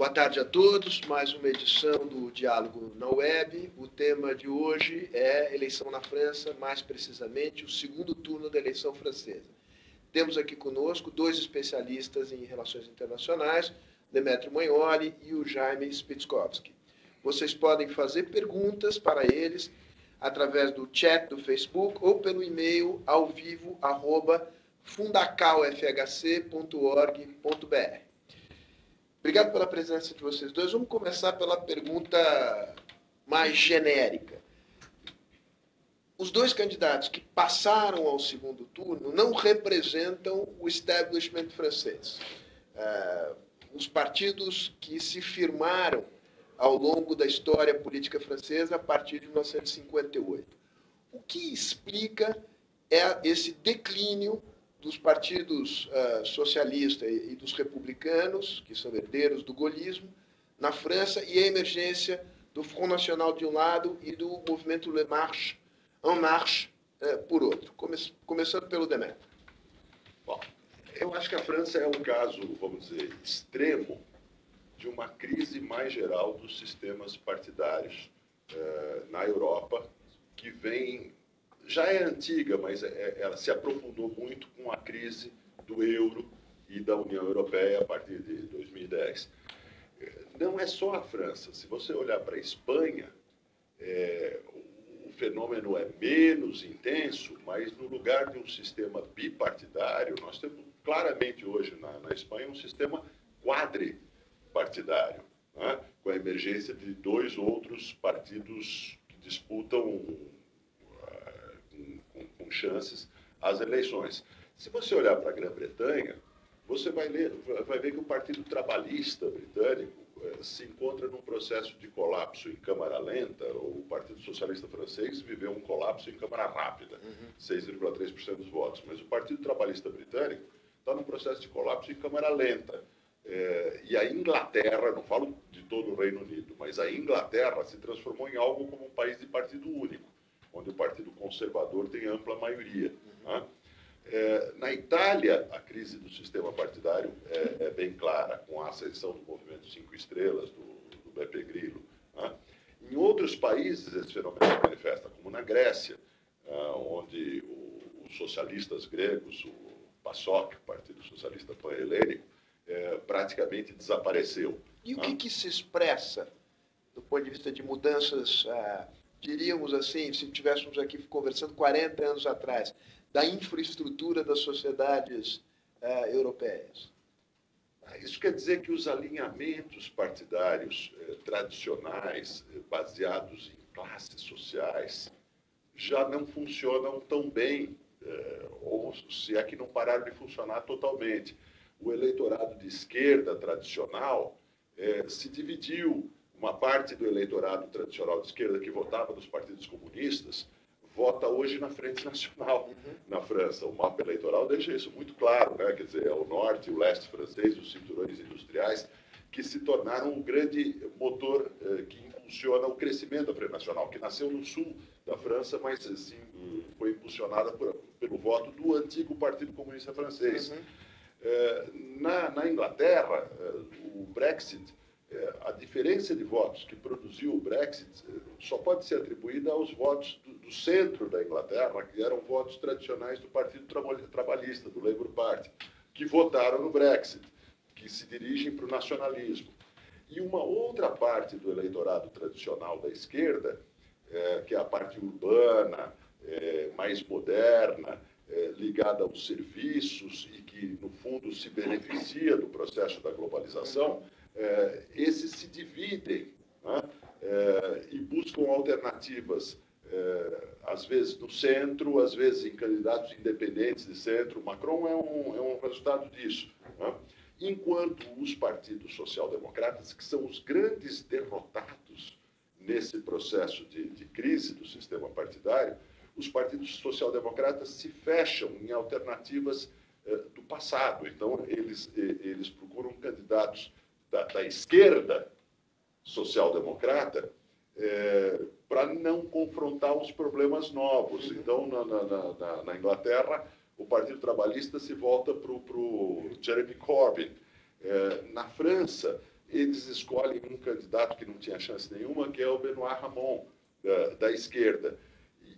Boa tarde a todos, mais uma edição do Diálogo na Web. O tema de hoje é eleição na França, mais precisamente o segundo turno da eleição francesa. Temos aqui conosco dois especialistas em relações internacionais, Demetrio Magnoli e o Jaime Spitzkowski. Vocês podem fazer perguntas para eles através do chat do Facebook ou pelo e-mail alvivo@fundacalfhc.org.br. Obrigado pela presença de vocês dois. Vamos começar pela pergunta mais genérica. Os dois candidatos que passaram ao segundo turno não representam o establishment francês. Os partidos que se firmaram ao longo da história política francesa a partir de 1958. O que explica esse declínio dos partidos socialistas e dos republicanos, que são herdeiros do gaullismo, na França, e a emergência do Front National de um lado e do movimento En Marche, por outro? Começando pelo Demetrio. Bom, eu acho que a França é um caso, vamos dizer, extremo de uma crise mais geral dos sistemas partidários na Europa, que vem... já é antiga, mas ela se aprofundou muito com a crise do euro e da União Europeia a partir de 2010. Não é só a França. Se você olhar para a Espanha, o fenômeno é menos intenso, mas no lugar de um sistema bipartidário, nós temos claramente hoje na Espanha um sistema quadripartidário, né? Com a emergência de dois outros partidos que disputam com chances às eleições. Se você olhar para a Grã-Bretanha, você vai ver que o Partido Trabalhista britânico se encontra num processo de colapso em câmara lenta. O Partido Socialista francês viveu um colapso em câmara rápida, 6,3% dos votos. Mas o Partido Trabalhista britânico está num processo de colapso em câmara lenta. E a Inglaterra, não falo de todo o Reino Unido, mas a Inglaterra se transformou em algo como um país de partido único, onde o Partido Conservador tem ampla maioria. Né? Na Itália, a crise do sistema partidário é bem clara, com a ascensão do movimento Cinco Estrelas, do Beppe Grillo. Né? Em outros países, esse fenômeno se manifesta, como na Grécia, onde os socialistas gregos, o PASOK, o Partido Socialista Pan-Helênico, praticamente desapareceu. E o que se expressa, do ponto de vista de mudanças... diríamos assim, se estivéssemos aqui conversando 40 anos atrás, da infraestrutura das sociedades europeias? Isso quer dizer que os alinhamentos partidários tradicionais, baseados em classes sociais, já não funcionam tão bem, ou se é que não pararam de funcionar totalmente. O eleitorado de esquerda tradicional se dividiu. Uma parte do eleitorado tradicional de esquerda que votava nos partidos comunistas vota hoje na Frente Nacional na França. O mapa eleitoral deixa isso muito claro, né? Quer dizer, é o norte e o leste francês, os cinturões industriais, que se tornaram o grande motor que impulsiona o crescimento da Frente Nacional, que nasceu no sul da França, mas assim, foi impulsionada pelo voto do antigo Partido Comunista Francês. Na Inglaterra, o Brexit... a diferença de votos que produziu o Brexit só pode ser atribuída aos votos do centro da Inglaterra, que eram votos tradicionais do Partido Trabalhista, do Labour Party, que votaram no Brexit, que se dirigem para o nacionalismo. E uma outra parte do eleitorado tradicional da esquerda, que é a parte urbana, mais moderna, ligada aos serviços e que, no fundo, se beneficia do processo da globalização, esses se dividem, né? E buscam alternativas, às vezes no centro, às vezes em candidatos independentes de centro. Macron é um resultado disso. Né? Enquanto os partidos social-democratas, que são os grandes derrotados nesse processo de crise do sistema partidário, os partidos social-democratas se fecham em alternativas do passado. Então, eles procuram candidatos da esquerda social-democrata para não confrontar os problemas novos. Então, na Inglaterra, o Partido Trabalhista se volta para o Jeremy Corbyn. Na França, eles escolhem um candidato que não tinha chance nenhuma, que é o Benoît Hamon, da esquerda.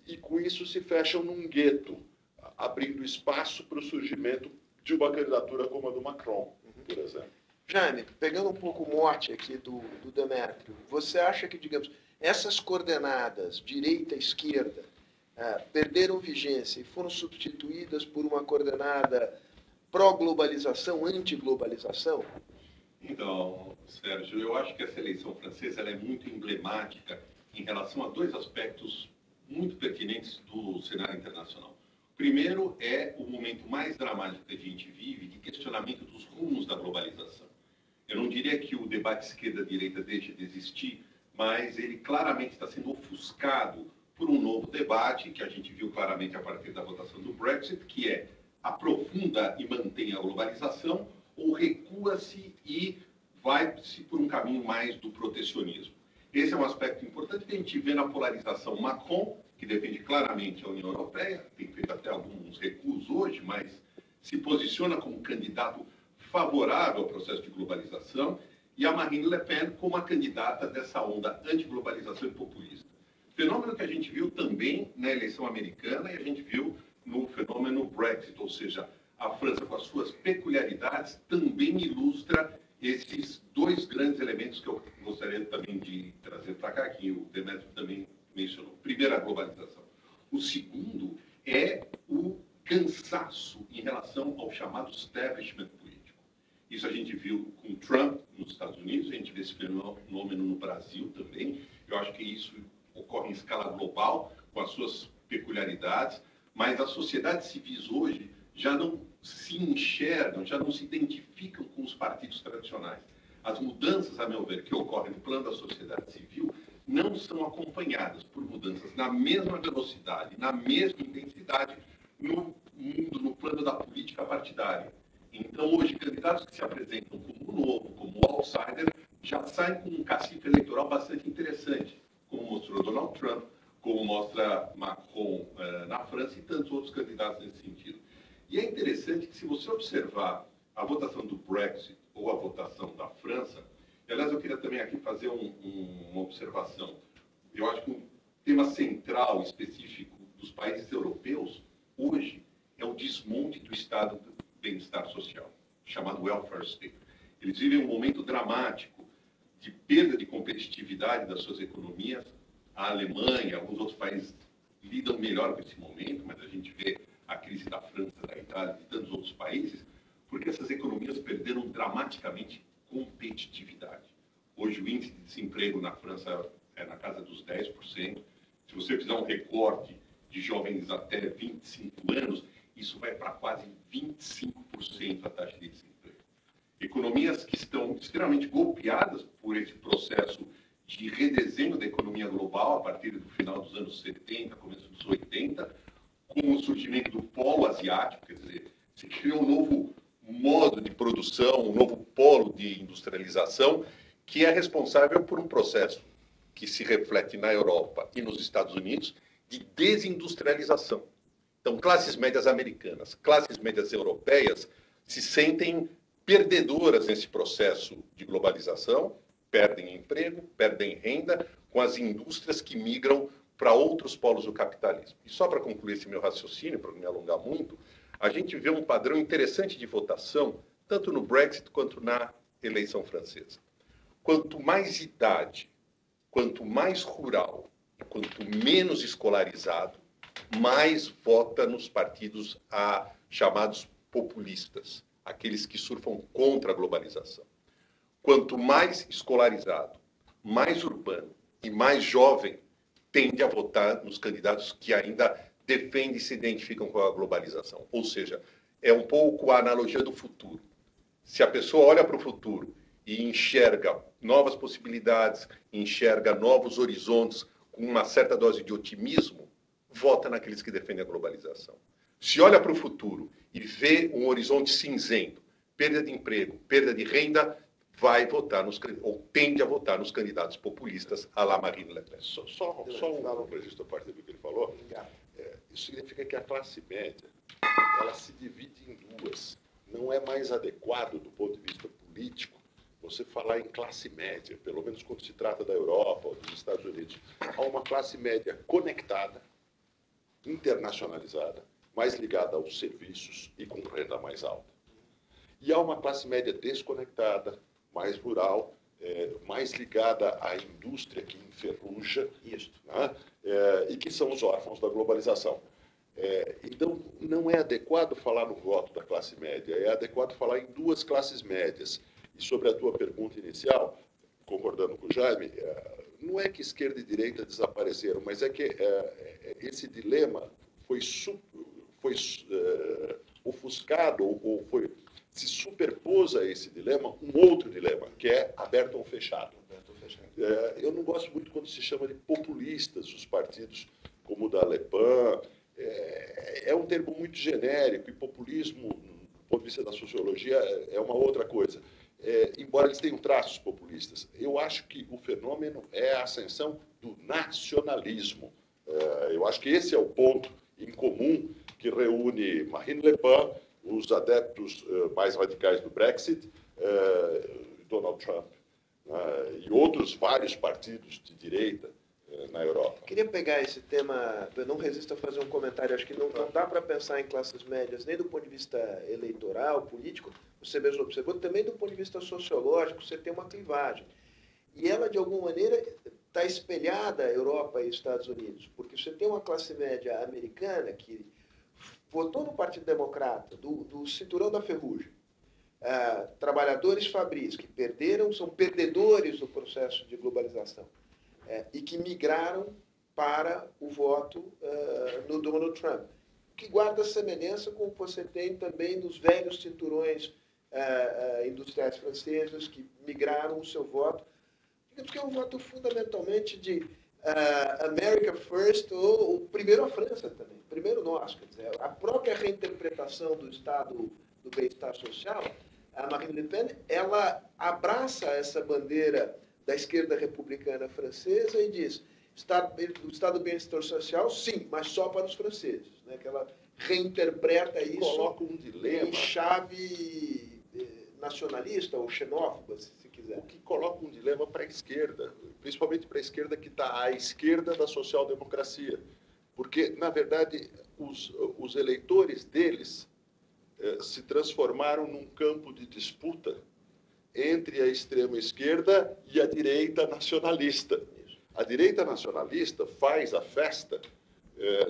E com isso se fecham num gueto, abrindo espaço para o surgimento de uma candidatura como a do Macron, por exemplo. Jaime, pegando um pouco o mote aqui do Demétrio, você acha que, digamos, essas coordenadas, direita e esquerda, perderam vigência e foram substituídas por uma coordenada pró-globalização, anti-globalização? Então, Sérgio, eu acho que essa eleição francesa ela é muito emblemática em relação a dois aspectos muito pertinentes do cenário internacional. Primeiro é o momento mais dramático que a gente vive de questionamento dos rumos da globalização. Eu não diria que o debate esquerda-direita deixe de existir, mas ele claramente está sendo ofuscado por um novo debate que a gente viu claramente a partir da votação do Brexit, que é aprofunda e mantém a globalização ou recua-se e vai-se por um caminho mais do protecionismo. Esse é um aspecto importante que a gente vê na polarização Macron, que defende claramente a União Europeia, tem feito até alguns recuos hoje, mas se posiciona como candidato favorável ao processo de globalização, e a Marine Le Pen como a candidata dessa onda anti-globalização e populista. Fenômeno que a gente viu também na eleição americana e a gente viu no fenômeno Brexit, ou seja, a França, com as suas peculiaridades, também ilustra esses dois grandes elementos que eu gostaria também de trazer para cá, que o Demétrio também mencionou. Primeiro, a globalização. O segundo é o cansaço em relação ao chamado establishment político. Isso a gente viu com Trump nos Estados Unidos, a gente vê esse fenômeno no Brasil também. Eu acho que isso ocorre em escala global, com as suas peculiaridades, mas as sociedades civis hoje já não se enxergam, já não se identificam com os partidos tradicionais. As mudanças, a meu ver, que ocorrem no plano da sociedade civil não são acompanhadas por mudanças na mesma velocidade, na mesma intensidade no mundo, no plano da política partidária. Então, hoje, candidatos que se apresentam como novo, como outsider, já saem com um cacife eleitoral bastante interessante, como mostrou Donald Trump, como mostra Macron na França e tantos outros candidatos nesse sentido. E é interessante que, se você observar a votação do Brexit ou a votação da França, e, aliás, eu queria também aqui fazer uma observação. Eu acho que um tema central, específico dos países europeus, hoje, é o desmonte do Estado do bem-estar social, chamado welfare state. Eles vivem um momento dramático de perda de competitividade das suas economias. A Alemanha, alguns outros países lidam melhor com esse momento, mas a gente vê a crise da França, da Itália e de tantos outros países, porque essas economias perderam dramaticamente competitividade. Hoje o índice de desemprego na França é na casa dos 10%. Se você fizer um recorte de jovens até 25 anos, isso vai para quase 25% a taxa de desemprego. Economias que estão extremamente golpeadas por esse processo de redesenho da economia global a partir do final dos anos 70, começo dos 80, com o surgimento do polo asiático, quer dizer, se criou um novo modo de produção, um novo polo de industrialização, que é responsável por um processo que se reflete na Europa e nos Estados Unidos de desindustrialização. Então, classes médias americanas, classes médias europeias se sentem perdedoras nesse processo de globalização, perdem emprego, perdem renda com as indústrias que migram para outros polos do capitalismo. E só para concluir esse meu raciocínio, para não me alongar muito, a gente vê um padrão interessante de votação, tanto no Brexit quanto na eleição francesa. Quanto mais idade, quanto mais rural, quanto menos escolarizado, mais vota nos partidos chamados populistas, aqueles que surfam contra a globalização. Quanto mais escolarizado, mais urbano e mais jovem, tende a votar nos candidatos que ainda defendem e se identificam com a globalização. Ou seja, é um pouco a analogia do futuro. Se a pessoa olha para o futuro e enxerga novas possibilidades, enxerga novos horizontes com uma certa dose de otimismo, vota naqueles que defendem a globalização. Se olha para o futuro e vê um horizonte cinzento, perda de emprego, perda de renda, vai votar ou tende a votar nos candidatos populistas à la Marine Le Pen. Só um registro a partir do que ele falou. Isso significa que a classe média ela se divide em duas. Não é mais adequado, do ponto de vista político, você falar em classe média, pelo menos quando se trata da Europa ou dos Estados Unidos, há uma classe média conectada, internacionalizada, mais ligada aos serviços e com renda mais alta. E há uma classe média desconectada, mais rural, mais ligada à indústria que enferruja, né? E que são os órfãos da globalização. Então, não é adequado falar no voto da classe média, é adequado falar em duas classes médias. E sobre a tua pergunta inicial, concordando com o Jaime, não é que esquerda e direita desapareceram, mas é que esse dilema foi ofuscado, ou se superpôs a esse dilema um outro dilema, que é aberto ou fechado. Eu não gosto muito quando se chama de populistas os partidos como o da Le Pen. É um termo muito genérico, e populismo, do ponto de vista da sociologia, é uma outra coisa. Embora eles tenham traços populistas, eu acho que o fenômeno é a ascensão do nacionalismo. Eu acho que esse é o ponto em comum que reúne Marine Le Pen, os adeptos mais radicais do Brexit, Donald Trump, e outros vários partidos de direita na Europa. Queria pegar esse tema, eu não resisto a fazer um comentário, acho que não dá para pensar em classes médias nem do ponto de vista eleitoral, político, você mesmo observou, também do ponto de vista sociológico, você tem uma clivagem. E ela, de alguma maneira, está espelhada à Europa e Estados Unidos, porque você tem uma classe média americana que votou no Partido Democrata, do cinturão da ferrugem, trabalhadores fabris que são perdedores do processo de globalização, e que migraram para o voto no Donald Trump, que guarda semelhança com o que você tem também nos velhos cinturões industriais franceses que migraram o seu voto, digamos que é um voto fundamentalmente de America First, ou primeiro a França também, primeiro nós, quer dizer, a própria reinterpretação do Estado do bem-estar social, a Marine Le Pen, ela abraça essa bandeira da esquerda republicana francesa e diz, o Estado do bem-estar social, sim, mas só para os franceses, né? Que ela reinterpreta isso, coloca um dilema em chave nacionalista ou xenófoba, se quiser. O que coloca um dilema para a esquerda, principalmente para a esquerda que está à esquerda da social-democracia. Porque, na verdade, os eleitores deles se transformaram num campo de disputa entre a extrema-esquerda e a direita nacionalista. A direita nacionalista faz a festa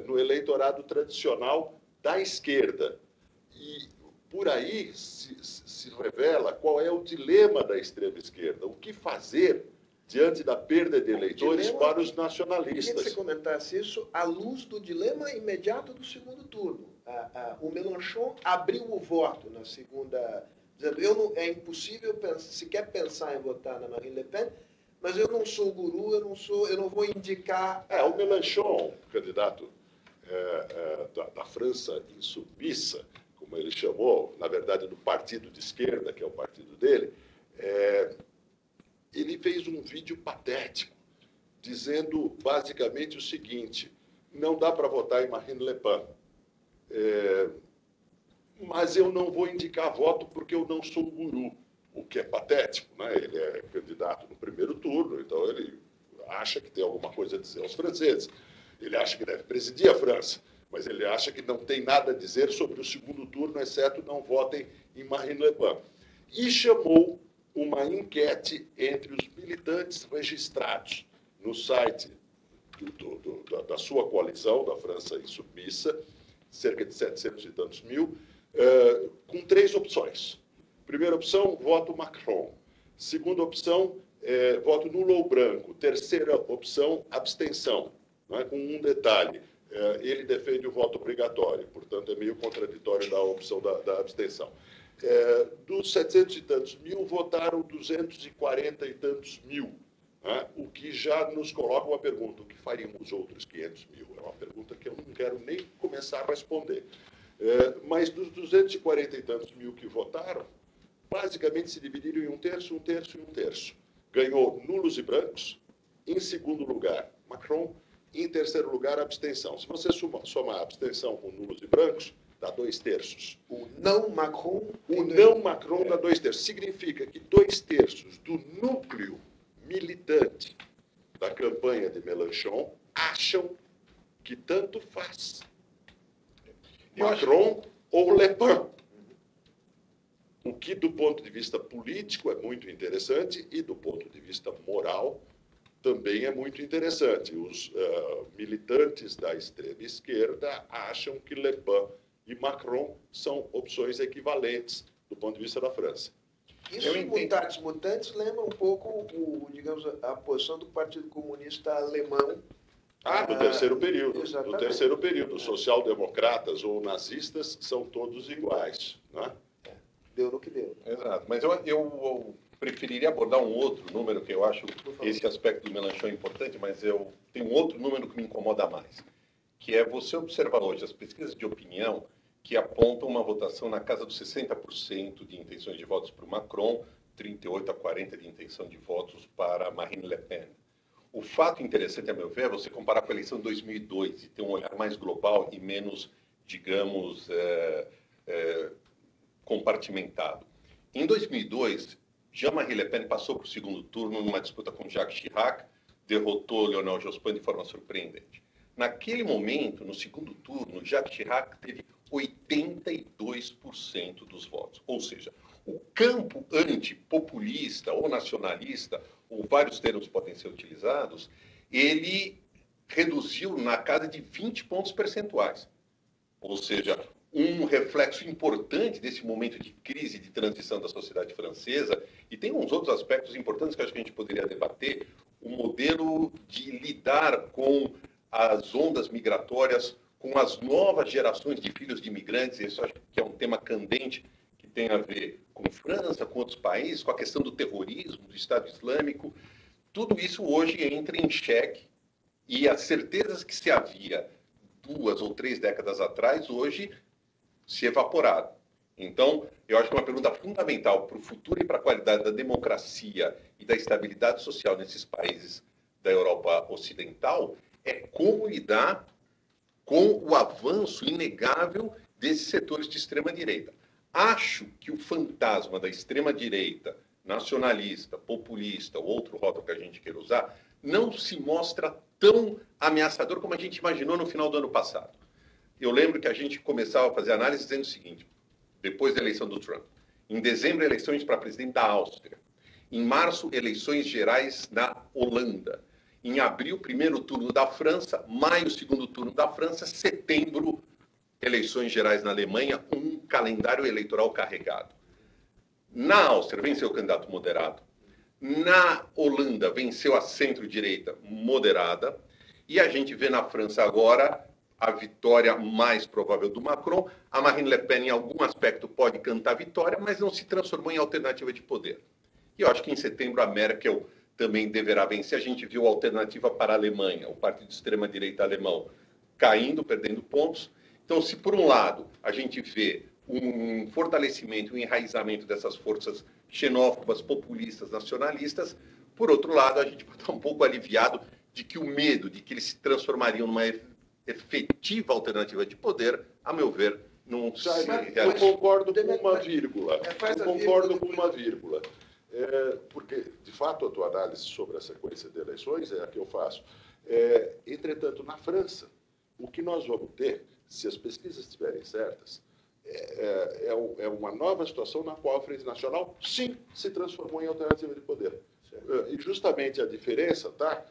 no eleitorado tradicional da esquerda. E por aí se revela qual é o dilema da extrema-esquerda. O que fazer diante da perda de eleitores para os nacionalistas? Eu queria que você comentasse isso à luz do dilema imediato do segundo turno. O Mélenchon abriu o voto na segunda, dizendo, é impossível sequer pensar em votar na Marine Le Pen, mas eu não sou guru, eu não vou indicar... O Mélenchon, candidato da França insubmissa, como ele chamou, na verdade, do partido de esquerda, que é o partido dele, ele fez um vídeo patético, dizendo basicamente o seguinte: não dá para votar em Marine Le Pen, mas eu não vou indicar voto porque eu não sou guru, o que é patético, né? Ele é candidato no primeiro turno, então ele acha que tem alguma coisa a dizer aos franceses, ele acha que deve presidir a França, mas ele acha que não tem nada a dizer sobre o segundo turno, exceto não votem em Marine Le Pen. E chamou uma enquete entre os militantes registrados no site da sua coalição, da França Insubmissa, cerca de 700 e tantos mil, com 3 opções. Primeira opção, voto Macron. Segunda opção, voto nulo ou branco. Terceira opção, abstenção. Não é? Com um detalhe, ele defende o voto obrigatório, portanto, é meio contraditório da opção da abstenção. Dos 700 e tantos mil, votaram 240 e tantos mil, né? O que já nos coloca uma pergunta: o que fariam os outros 500 mil? É uma pergunta que eu não quero nem começar a responder. Mas dos 240 e tantos mil que votaram, basicamente se dividiram em um terço, um terço e um terço. Ganhou nulos e brancos, em segundo lugar, Macron, em terceiro lugar, abstenção. Se você somar a abstenção com nulos e brancos, dá 2/3. O não Macron. O não Macron dá 2/3. Significa que 2/3 do núcleo militante da campanha de Mélenchon acham que tanto faz Macron ou Le Pen. O que, do ponto de vista político, é muito interessante e, do ponto de vista moral, também é muito interessante. Os militantes da extrema esquerda acham que Le Pen e Macron são opções equivalentes do ponto de vista da França. Isso, mutatis mutantes, lembra um pouco, digamos, a posição do Partido Comunista Alemão. No terceiro período. Exatamente. No terceiro período. Social-democratas ou nazistas são todos iguais. Né? Deu no que deu. Exato. Mas eu preferiria abordar um outro número, que eu acho esse aspecto do Mélenchon importante, mas eu tenho um outro número que me incomoda mais, que é você observar hoje as pesquisas de opinião que apontam uma votação na casa dos 60% de intenções de votos para o Macron, 38 a 40% de intenção de votos para Marine Le Pen. O fato interessante, a meu ver, é você comparar com a eleição de 2002 e ter um olhar mais global e menos, digamos, compartimentado. Em 2002, Jean-Marie Le Pen passou para o segundo turno numa disputa com Jacques Chirac, derrotou Lionel Jospin de forma surpreendente. Naquele momento, no segundo turno, Jacques Chirac teve 82% dos votos. Ou seja, o campo antipopulista ou nacionalista, ou vários termos podem ser utilizados, ele reduziu na casa de 20 pontos percentuais. Ou seja, um reflexo importante desse momento de crise, de transição da sociedade francesa, e tem uns outros aspectos importantes que acho que a gente poderia debater, o modelo de lidar com as ondas migratórias, com as novas gerações de filhos de imigrantes, isso acho que é um tema candente que tem a ver com França, com outros países, com a questão do terrorismo, do Estado Islâmico. Tudo isso hoje entra em xeque e as certezas que se havia 2 ou 3 décadas atrás, hoje se evaporaram. Então, eu acho que uma pergunta fundamental para o futuro e para a qualidade da democracia e da estabilidade social nesses países da Europa Ocidental é como lidar com o avanço inegável desses setores de extrema-direita. Acho que o fantasma da extrema-direita, nacionalista, populista, ou outro rótulo que a gente queira usar, não se mostra tão ameaçador como a gente imaginou no final do ano passado. Eu lembro que a gente começava a fazer análise dizendo o seguinte, depois da eleição do Trump, em dezembro, eleições para presidente da Áustria, em março, eleições gerais na Holanda, em abril, primeiro turno da França, maio, segundo turno da França, setembro, eleições gerais na Alemanha, um calendário eleitoral carregado. Na Áustria, venceu o candidato moderado. Na Holanda, venceu a centro-direita moderada. E a gente vê na França agora a vitória mais provável do Macron. A Marine Le Pen, em algum aspecto, pode cantar vitória, mas não se transformou em alternativa de poder. E eu acho que em setembro a Merkel também deverá vencer. A gente viu a alternativa para a Alemanha, o partido de extrema-direita alemão, caindo, perdendo pontos. Então, se por um lado a gente vê um fortalecimento, um enraizamento dessas forças xenófobas, populistas, nacionalistas, por outro lado, a gente pode estar um pouco aliviado de que o medo de que eles se transformariam numa efetiva alternativa de poder, a meu ver, não se realiza. Eu concordo com uma vírgula. Eu concordo com uma vírgula. Porque, de fato, a tua análise sobre a sequência de eleições é a que eu faço. Entretanto, na França, o que nós vamos ter, se as pesquisas estiverem certas, é uma nova situação na qual a Frente Nacional, sim, se transformou em alternativa de poder. E justamente a diferença está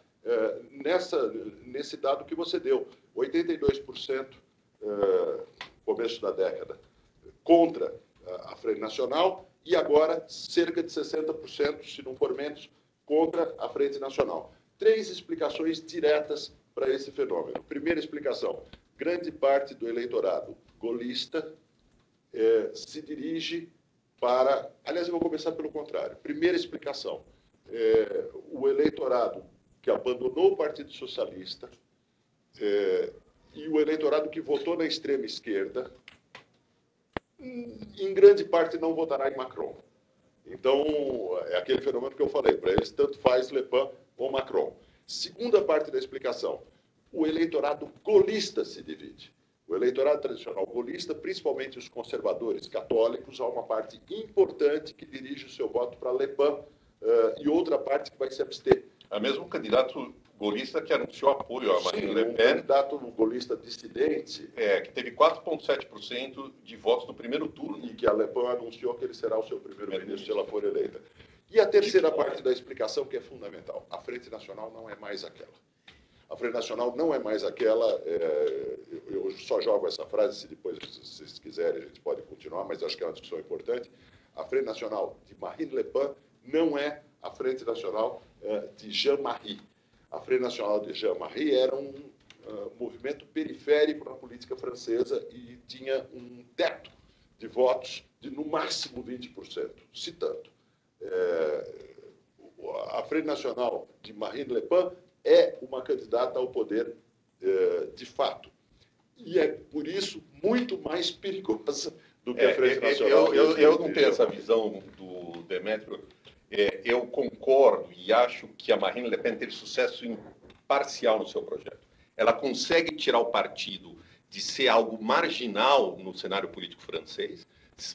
nesse dado que você deu. 82% começo da década contra a Frente Nacional e agora cerca de 60%, se não for menos, contra a Frente Nacional. 3 explicações diretas para esse fenômeno. Primeira explicação, grande parte do eleitorado golista se dirige para... Aliás, eu vou começar pelo contrário. Primeira explicação, o eleitorado que abandonou o Partido Socialista e o eleitorado que votou na extrema esquerda, em grande parte não votará em Macron. Então, é aquele fenômeno que eu falei, para eles tanto faz Le Pen ou Macron. Segunda parte da explicação, o eleitorado golista se divide. O eleitorado tradicional gaullista, principalmente os conservadores católicos, há uma parte importante que dirige o seu voto para Le Pen e outra parte que vai se abster. É mesmo candidato gaullista que anunciou apoio a Marine Le Pen. Candidato gaullista dissidente. Que teve 4,7% de votos no primeiro turno. E que a Le Pen anunciou que ele será o seu primeiro-ministro se ela for eleita. E a terceira parte da explicação, que é fundamental. A Frente Nacional não é mais aquela. A Frente Nacional não é mais aquela... eu só jogo essa frase, se depois vocês quiserem, a gente pode continuar, mas acho que é uma discussão importante. A Frente Nacional de Marine Le Pen não é a Frente Nacional de Jean-Marie. A Frente Nacional de Jean-Marie era um movimento periférico na política francesa e tinha um teto de votos de, no máximo, 20%, se tanto. A Frente Nacional de Marine Le Pen é uma candidata ao poder de fato. E é, por isso, muito mais perigosa do que a Frente Nacional. Eu não tenho essa visão do Demétrio. Eu concordo e acho que a Marine Le Pen teve sucesso parcial no seu projeto. Ela consegue tirar o partido de ser algo marginal no cenário político francês,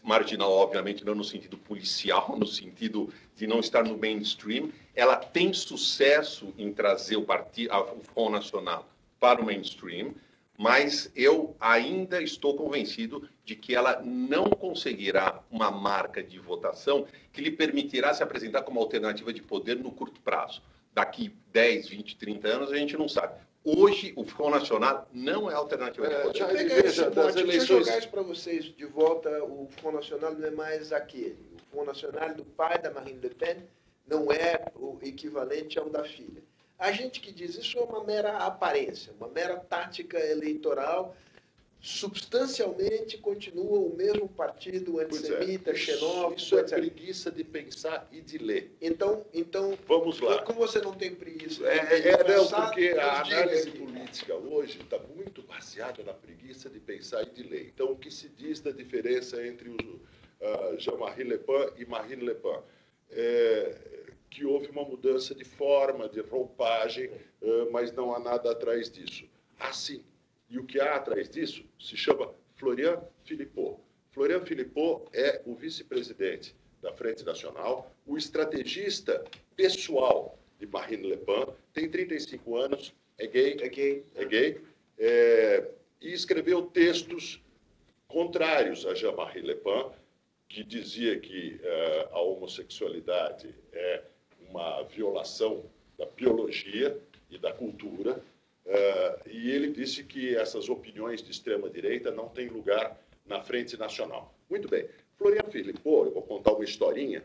marginal, obviamente, não no sentido policial, no sentido de não estar no mainstream. Ela tem sucesso em trazer o Front National para o mainstream, mas eu ainda estou convencido de que ela não conseguirá uma marca de votação que lhe permitirá se apresentar como alternativa de poder no curto prazo. Daqui 10, 20, 30 anos, a gente não sabe. Hoje, o Front National não é alternativa de poder. Deixa eu jogar isso para vocês de volta. O Front National não é mais aquele. O Front National do pai da Marine Le Pen não é o equivalente ao da filha. A gente que diz isso é uma mera aparência, uma mera tática eleitoral. Substancialmente continua o mesmo partido antissemita, xenófobo, isso é etc. preguiça de pensar e de ler. Então vamos lá. Como você não tem preguiça? Porque a análise política hoje está muito baseada na preguiça de pensar e de ler. Então, o que se diz da diferença entre Jean-Marie Le Pen e Marine Le Pen? Que houve uma mudança de forma, de roupagem, mas não há nada atrás disso. Assim. E o que há atrás disso se chama Florian Philippot. Florian Philippot é o vice-presidente da Frente Nacional, o estrategista pessoal de Marine Le Pen, tem 35 anos, é gay, e escreveu textos contrários a Jean-Marie Le Pen, que dizia que a homossexualidade é uma violação da biologia e da cultura, e ele disse que essas opiniões de extrema-direita não têm lugar na Frente Nacional. Muito bem. Florian Philippot, eu vou contar uma historinha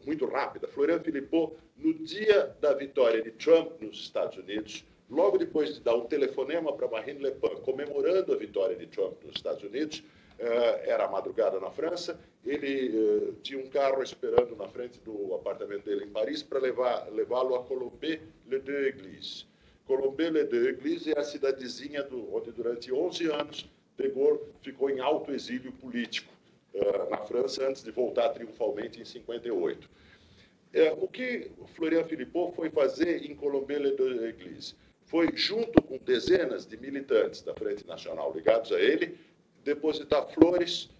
muito rápida. Florian Philippot, no dia da vitória de Trump nos Estados Unidos, logo depois de dar um telefonema para Marine Le Pen, comemorando a vitória de Trump nos Estados Unidos, era a madrugada na França, ele tinha um carro esperando na frente do apartamento dele em Paris para levá-lo a Colombey-les-Deux-Églises. Colombey-les-Deux-Églises é a cidadezinha onde durante 11 anos de Gaulle ficou em alto exílio político na França antes de voltar triunfalmente em 58. O que Florian Philippot foi fazer em Colombey-les-Deux-Églises? Foi, junto com dezenas de militantes da Frente Nacional ligados a ele, depositar flores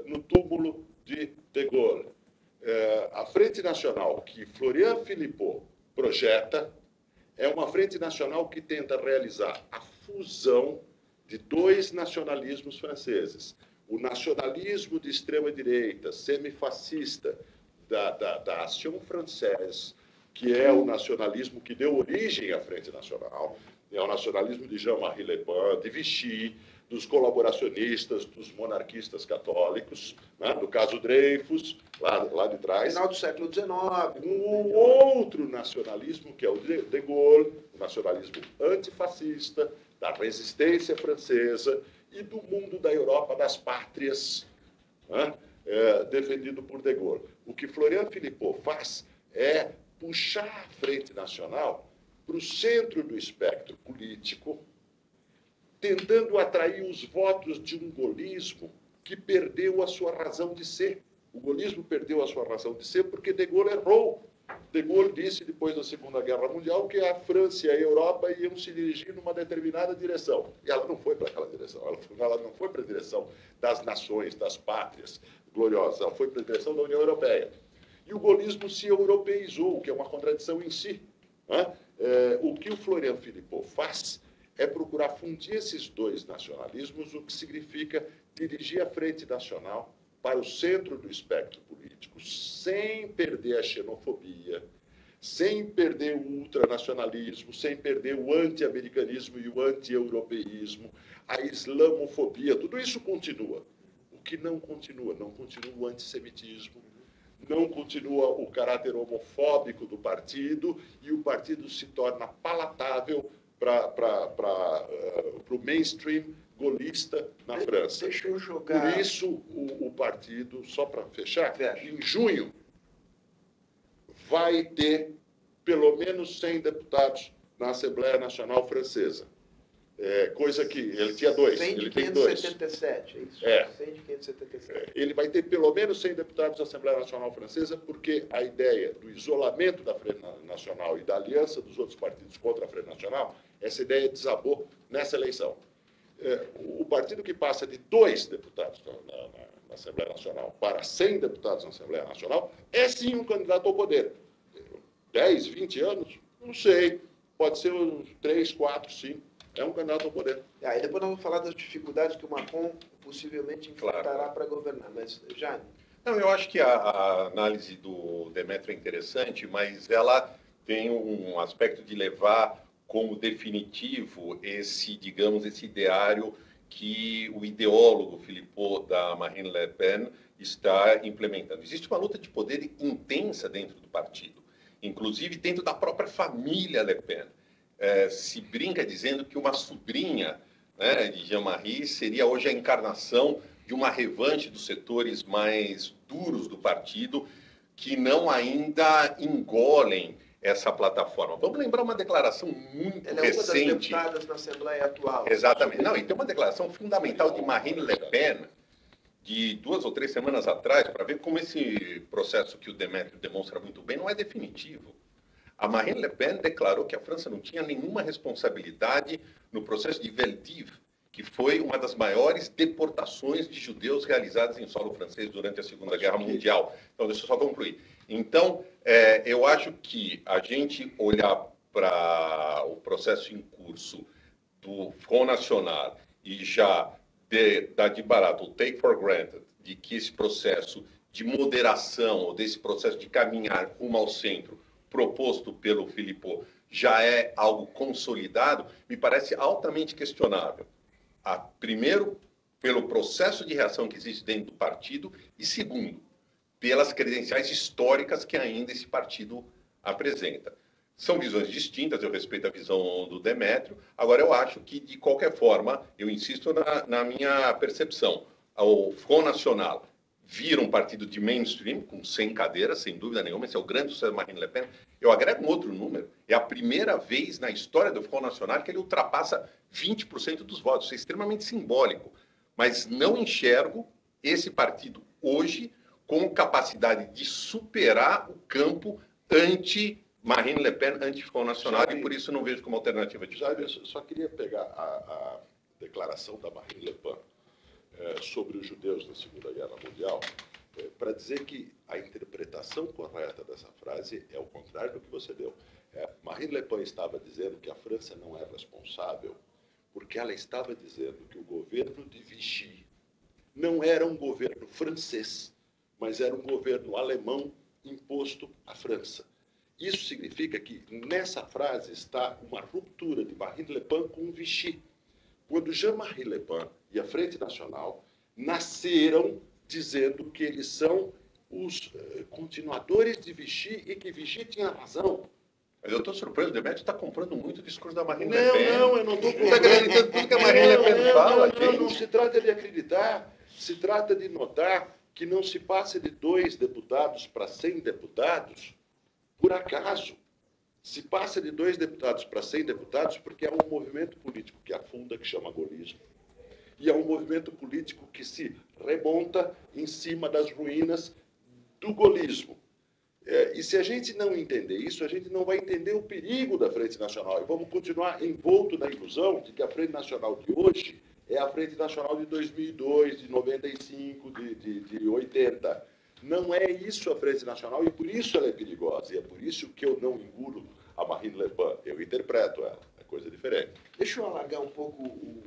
no túmulo de Gaulle. A Frente Nacional que Florian Philippot projeta é uma Frente Nacional que tenta realizar a fusão de dois nacionalismos franceses. O nacionalismo de extrema-direita, semifascista, da Action Française, que é o nacionalismo que deu origem à Frente Nacional, é o nacionalismo de Jean-Marie Le Pen, de Vichy, dos colaboracionistas, dos monarquistas católicos, né? Do caso Dreyfus, lá de trás. Final do século XIX. Um outro nacionalismo, que é o de Gaulle, o nacionalismo antifascista, da resistência francesa e do mundo da Europa das pátrias, né? Defendido por de Gaulle. O que Florian Philippot faz é puxar a Frente Nacional para o centro do espectro político, tentando atrair os votos de um gaullismo que perdeu a sua razão de ser. O gaullismo perdeu a sua razão de ser porque de Gaulle errou De Gaulle disse, depois da Segunda Guerra Mundial, que a França e a Europa iam se dirigir numa determinada direção. E ela não foi para aquela direção. Ela não foi para a direção das nações, das pátrias gloriosas. Ela foi para a direção da União Europeia. E o gaullismo se europeizou, o que é uma contradição em si. Né? O que o Florian Philippot faz é procurar fundir esses dois nacionalismos, o que significa dirigir a Frente Nacional para o centro do espectro político, sem perder a xenofobia, sem perder o ultranacionalismo, sem perder o anti-americanismo e o anti-europeísmo, a islamofobia, tudo isso continua. O que não continua? Não continua o antissemitismo, não continua o caráter homofóbico do partido, e o partido se torna palatável para o mainstream golista na França. Deixa eu jogar... Por isso, o partido, só para fechar, em junho, vai ter pelo menos 100 deputados na Assembleia Nacional Francesa. Coisa que ele tinha dois. 100 de ele tem dois. 577, é isso? 100 de 577. Ele vai ter pelo menos 100 deputados na Assembleia Nacional Francesa, porque a ideia do isolamento da Frente Nacional e da aliança dos outros partidos contra a Frente Nacional, essa ideia desabou nessa eleição. O partido que passa de 2 deputados na Assembleia Nacional para 100 deputados na Assembleia Nacional é sim um candidato ao poder. 10, 20 anos? Não sei. Pode ser uns 3, 4, 5. É um candidato ao poder. Aí depois nós vamos falar das dificuldades que o Macron possivelmente enfrentará para governar. Mas, Jane? Não, eu acho que a análise do Demetrio é interessante, mas ela tem um aspecto de levar como definitivo esse, digamos, esse ideário que o ideólogo Philippot da Marine Le Pen está implementando. Existe uma luta de poder intensa dentro do partido, inclusive dentro da própria família Le Pen. Se brinca dizendo que uma sobrinha, né, de Jean-Marie seria hoje a encarnação de uma revanche dos setores mais duros do partido que não ainda engolem essa plataforma. Vamos lembrar uma declaração muito recente. Ela é uma das deputadas na Assembleia atual. Exatamente. Não, e tem uma declaração fundamental de Marine Le Pen, de 2 ou 3 semanas atrás, para ver como esse processo que o Demetrio demonstra muito bem não é definitivo. A Marine Le Pen declarou que a França não tinha nenhuma responsabilidade no processo de Veldiv, que foi uma das maiores deportações de judeus realizadas em solo francês durante a Segunda Guerra Mundial. Então, deixa eu só concluir. Então, eu acho que a gente olhar para o processo em curso do Front National e já dar de barato o take for granted de que esse processo de moderação ou desse processo de caminhar rumo ao centro proposto pelo Philippot já é algo consolidado, me parece altamente questionável. Primeiro, pelo processo de reação que existe dentro do partido e, segundo, pelas credenciais históricas que ainda esse partido apresenta. São visões distintas, eu respeito a visão do Demetrio. Agora, eu acho que, de qualquer forma, eu insisto na minha percepção. O Front National vira um partido de mainstream, com 100 cadeiras, sem dúvida nenhuma. Esse é o grande sucesso da Marine Le Pen. Eu agrego um outro número. É a primeira vez na história do Front National que ele ultrapassa 20% dos votos. Isso é extremamente simbólico. Mas não enxergo esse partido hoje com capacidade de superar o campo anti-Marine Le Pen, anti-Front National, e por isso não vejo como alternativa de governo. Só queria pegar a declaração da Marine Le Pen sobre os judeus na Segunda Guerra Mundial, para dizer que a interpretação correta dessa frase é o contrário do que você deu. Marine Le Pen estava dizendo que a França não é responsável porque ela estava dizendo que o governo de Vichy não era um governo francês, mas era um governo alemão imposto à França. Isso significa que nessa frase está uma ruptura de Marine Le Pen com Vichy. Quando Jean-Marie Le Pen e a Frente Nacional nasceram dizendo que eles são os continuadores de Vichy e que Vichy tinha razão. Mas eu estou surpreso, o Demetrio está comprando muito o discurso da Marine Le Pen. Não, eu não estou comprando. Está acreditando tudo que a Marine Le Pen fala, gente. Não se trata de acreditar, se trata de notar que não se passa de 2 deputados para 100 deputados por acaso. Se passa de 2 deputados para 100 deputados porque é um movimento político que afunda, que chama gaullismo. E é um movimento político que se remonta em cima das ruínas do gaullismo. E se a gente não entender isso, a gente não vai entender o perigo da Frente Nacional. E vamos continuar envolto na ilusão de que a Frente Nacional de hoje é a Frente Nacional de 2002, de 95, de 80. Não é isso a Frente Nacional e por isso ela é perigosa. E é por isso que eu não engulo a Marine Le Pen. Eu interpreto ela. É coisa diferente. Deixa eu alargar um pouco o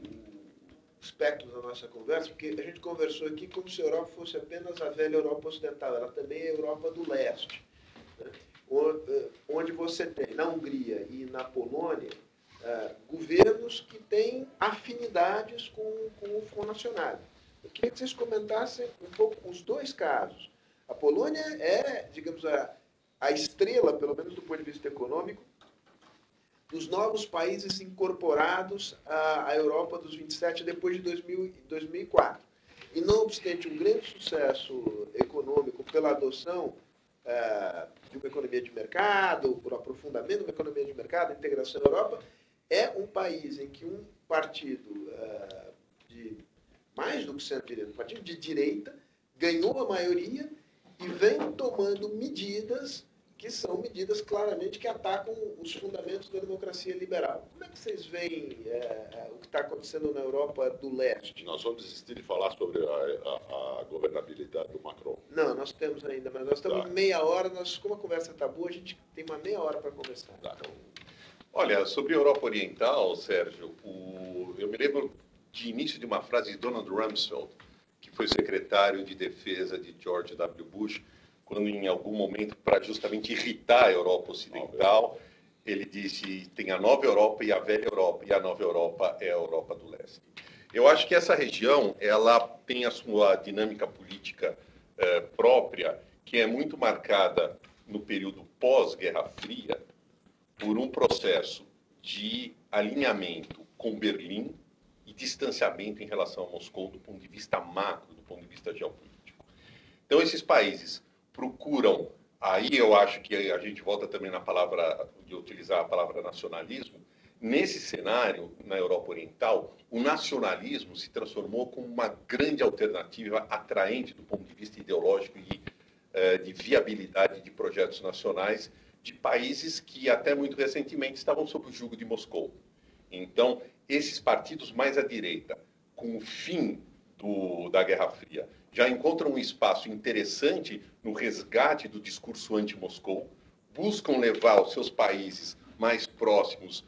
espectro da nossa conversa, porque a gente conversou aqui como se a Europa fosse apenas a velha Europa ocidental. Ela também é a Europa do leste, né? Onde você tem, na Hungria e na Polônia, governos que têm afinidades com o Front National. Eu queria que vocês comentassem um pouco os dois casos. A Polônia é, digamos, a estrela, pelo menos do ponto de vista econômico, dos novos países incorporados à Europa dos 27 depois de 2004. E, não obstante um grande sucesso econômico pela adoção de uma economia de mercado, por aprofundamento de uma economia de mercado, integração à Europa, é um país em que um partido de mais do que centro-direita, um partido de direita, ganhou a maioria e vem tomando medidas que são medidas claramente que atacam os fundamentos da democracia liberal. Como é que vocês veem o que está acontecendo na Europa do leste? Nós vamos desistir de falar sobre a governabilidade do Macron. Não, nós temos ainda, mas nós estamos meia hora, como a conversa está boa, a gente tem uma meia hora para conversar. Tá. Então... Olha, sobre a Europa Oriental, Sérgio, eu me lembro de início de uma frase de Donald Rumsfeld, que foi secretário de defesa de George W. Bush, quando em algum momento, para justamente irritar a Europa Ocidental, ele disse, tem a nova Europa e a velha Europa, e a nova Europa é a Europa do Leste. Eu acho que essa região, ela tem a sua dinâmica política própria, que é muito marcada no período pós-Guerra Fria, por um processo de alinhamento com Berlim e distanciamento em relação a Moscou do ponto de vista macro, do ponto de vista geopolítico. Então, esses países procuram, aí eu acho que a gente volta também na palavra, de utilizar a palavra nacionalismo, nesse cenário, na Europa Oriental, o nacionalismo se transformou como uma grande alternativa atraente do ponto de vista ideológico e de viabilidade de projetos nacionais de países que até muito recentemente estavam sob o jugo de Moscou. Então, esses partidos mais à direita, com o fim da Guerra Fria, já encontram um espaço interessante no resgate do discurso anti-Moscou, buscam levar os seus países mais próximos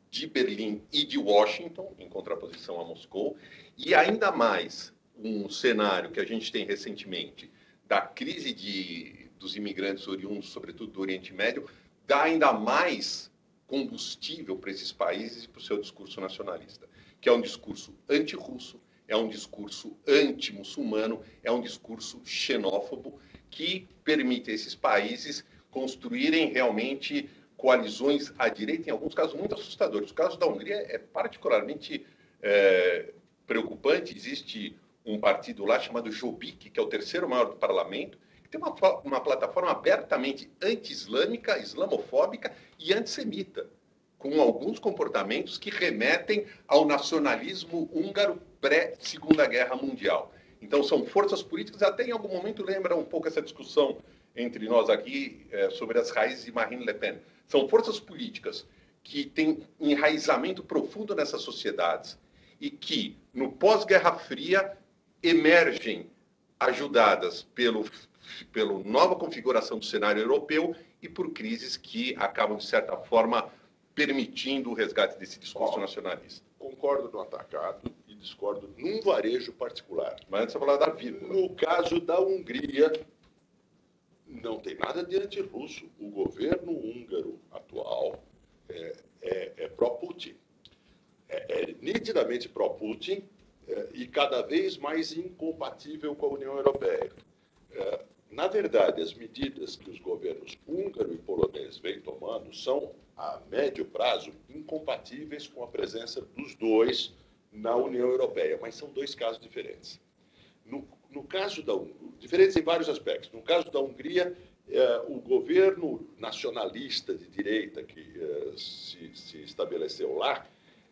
de Berlim e de Washington, em contraposição a Moscou, e ainda mais um cenário que a gente tem recentemente da crise dos imigrantes oriundos, sobretudo do Oriente Médio, dá ainda mais combustível para esses países e para o seu discurso nacionalista, que é um discurso anti-russo, é um discurso anti-muçulmano, é um discurso xenófobo que permite a esses países construírem realmente coalizões à direita, em alguns casos muito assustadores. O caso da Hungria é particularmente preocupante. Existe um partido lá chamado Jobbik, que é o terceiro maior do parlamento, que tem uma plataforma abertamente anti-islâmica, islamofóbica e antissemita, com alguns comportamentos que remetem ao nacionalismo húngaro pré-Segunda Guerra Mundial. Então, são forças políticas, até em algum momento lembra um pouco essa discussão entre nós aqui sobre as raízes de Marine Le Pen. São forças políticas que têm enraizamento profundo nessas sociedades e que, no pós-Guerra Fria, emergem ajudadas pela nova configuração do cenário europeu e por crises que acabam, de certa forma, permitindo o resgate desse discurso nacionalista. Concordo no atacado e discordo num varejo particular. Mas antes eu falar da vírgula. No caso da Hungria, não tem nada de anti-russo. O governo húngaro atual é pró-Putin. É nitidamente pró-Putin e cada vez mais incompatível com a União Europeia. Na verdade, as medidas que os governos húngaro e polonês vêm tomando são, a médio prazo, incompatíveis com a presença dos dois na União Europeia, mas são dois casos diferentes. No caso da Hungria, diferentes em vários aspectos. No caso da Hungria, o governo nacionalista de direita que se estabeleceu lá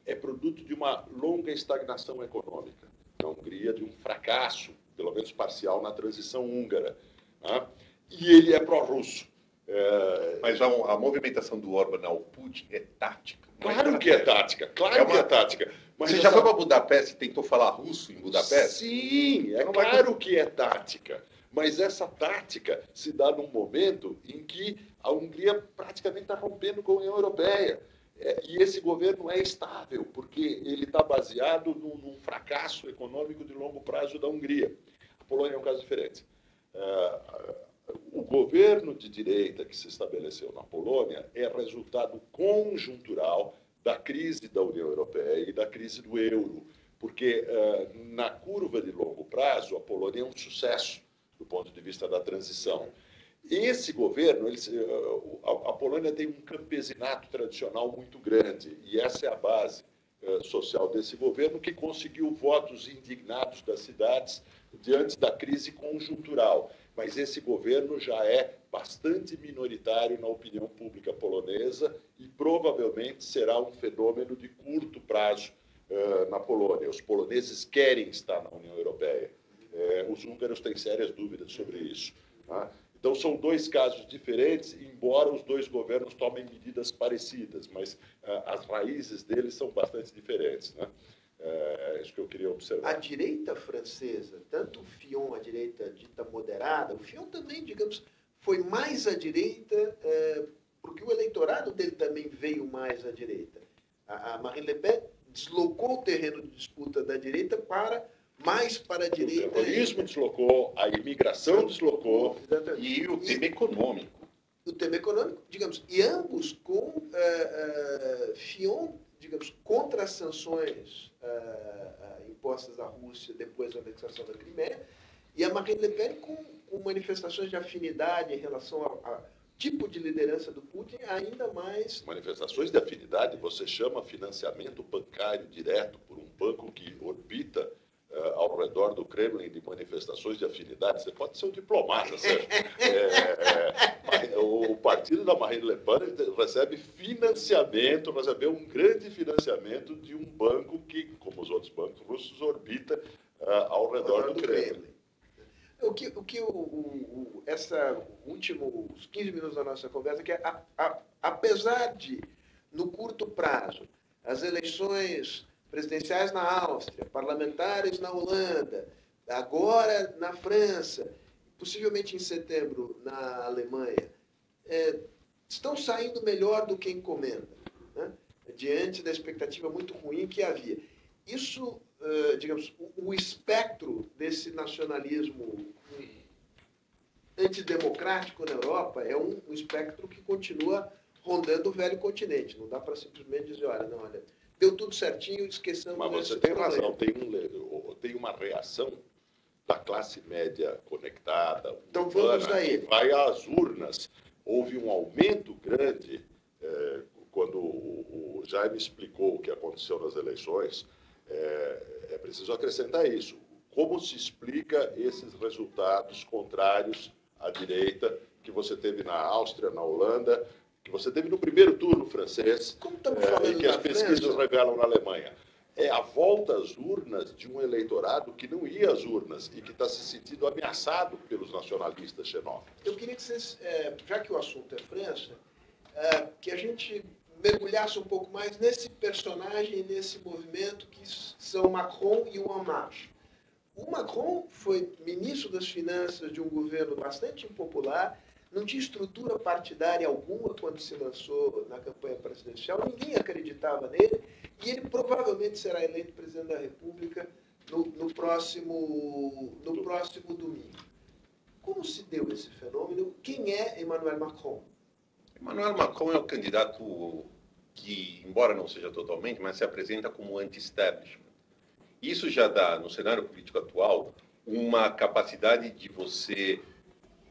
é produto de uma longa estagnação econômica. Na Hungria, de um fracasso, pelo menos parcial, na transição húngara. E ele é pró-russo. Mas a movimentação do Orbán ao Putin é tática. Claro que é tática, claro que é tática. Mas você já foi para Budapeste e tentou falar russo em Budapeste? Sim, é claro que é tática. Mas essa tática se dá num momento em que a Hungria praticamente está rompendo com a União Europeia. E esse governo é estável, porque ele está baseado num fracasso econômico de longo prazo da Hungria. A Polônia é um caso diferente. O governo de direita que se estabeleceu na Polônia é resultado conjuntural da crise da União Europeia e da crise do euro, porque na curva de longo prazo a Polônia é um sucesso do ponto de vista da transição. Esse governo, a Polônia tem um campesinato tradicional muito grande, e essa é a base social desse governo, que conseguiu votos indignados das cidades diante da crise conjuntural. Mas esse governo já é bastante minoritário na opinião pública polonesa e provavelmente será um fenômeno de curto prazo na Polônia. Os poloneses querem estar na União Europeia. Os húngaros têm sérias dúvidas sobre isso. Tá? Então, são dois casos diferentes, embora os dois governos tomem medidas parecidas, mas as raízes deles são bastante diferentes. Né? É isso que eu queria observar. A direita francesa, tanto o Fillon, a direita dita moderada, o Fillon também, digamos, foi mais à direita, porque o eleitorado dele também veio mais à direita. A Marine Le Pen deslocou o terreno de disputa da direita mais para a direita. O terrorismo deslocou, a imigração deslocou. Exatamente. E o tema econômico. O tema econômico, digamos, e ambos com Fillon, digamos, contra as sanções impostas à Rússia depois da anexação da Crimeia, e a Marine Le Pen com manifestações de afinidade em relação ao tipo de liderança do Putin ainda mais... Manifestações de afinidade você chama financiamento bancário direto por um banco que orbita ao redor do Kremlin de manifestações de afinidade. Você pode ser um diplomata, Sérgio. O partido da Marine Le Pen recebe financiamento, recebeu um grande financiamento de um banco que, como os outros bancos russos, orbita ao redor do Kremlin. Essa últimos 15 minutos da nossa conversa, que apesar de, no curto prazo, as eleições presidenciais na Áustria, parlamentares na Holanda, agora na França, possivelmente em setembro na Alemanha, estão saindo melhor do que encomenda, né? Diante da expectativa muito ruim que havia. Isso, digamos, o espectro desse nacionalismo antidemocrático na Europa é um espectro que continua rondando o velho continente. Não dá para simplesmente dizer, olha, deu tudo certinho, esqueçamos. Mas você tem razão, tem uma reação da classe média conectada, então vamos a ele. Vai às urnas. Houve um aumento grande, quando o Jaime explicou o que aconteceu nas eleições, é preciso acrescentar isso. Como se explica esses resultados contrários à direita que você teve na Áustria, na Holanda, que você teve no primeiro turno francês, e que as pesquisas revelam na Alemanha? É a volta às urnas de um eleitorado que não ia às urnas e que está se sentindo ameaçado pelos nacionalistas xenófobos. Eu queria que vocês, já que o assunto é França, que a gente mergulhasse um pouco mais nesse personagem, nesse movimento que são Macron e o En Marche. O Macron foi ministro das Finanças de um governo bastante impopular, não tinha estrutura partidária alguma quando se lançou na campanha presidencial, ninguém acreditava nele, e ele provavelmente será eleito presidente da República no próximo domingo. Como se deu esse fenômeno? Quem é Emmanuel Macron? Emmanuel Macron é o candidato que, embora não seja totalmente, mas se apresenta como anti-establishment. Isso já dá, no cenário político atual, uma capacidade de você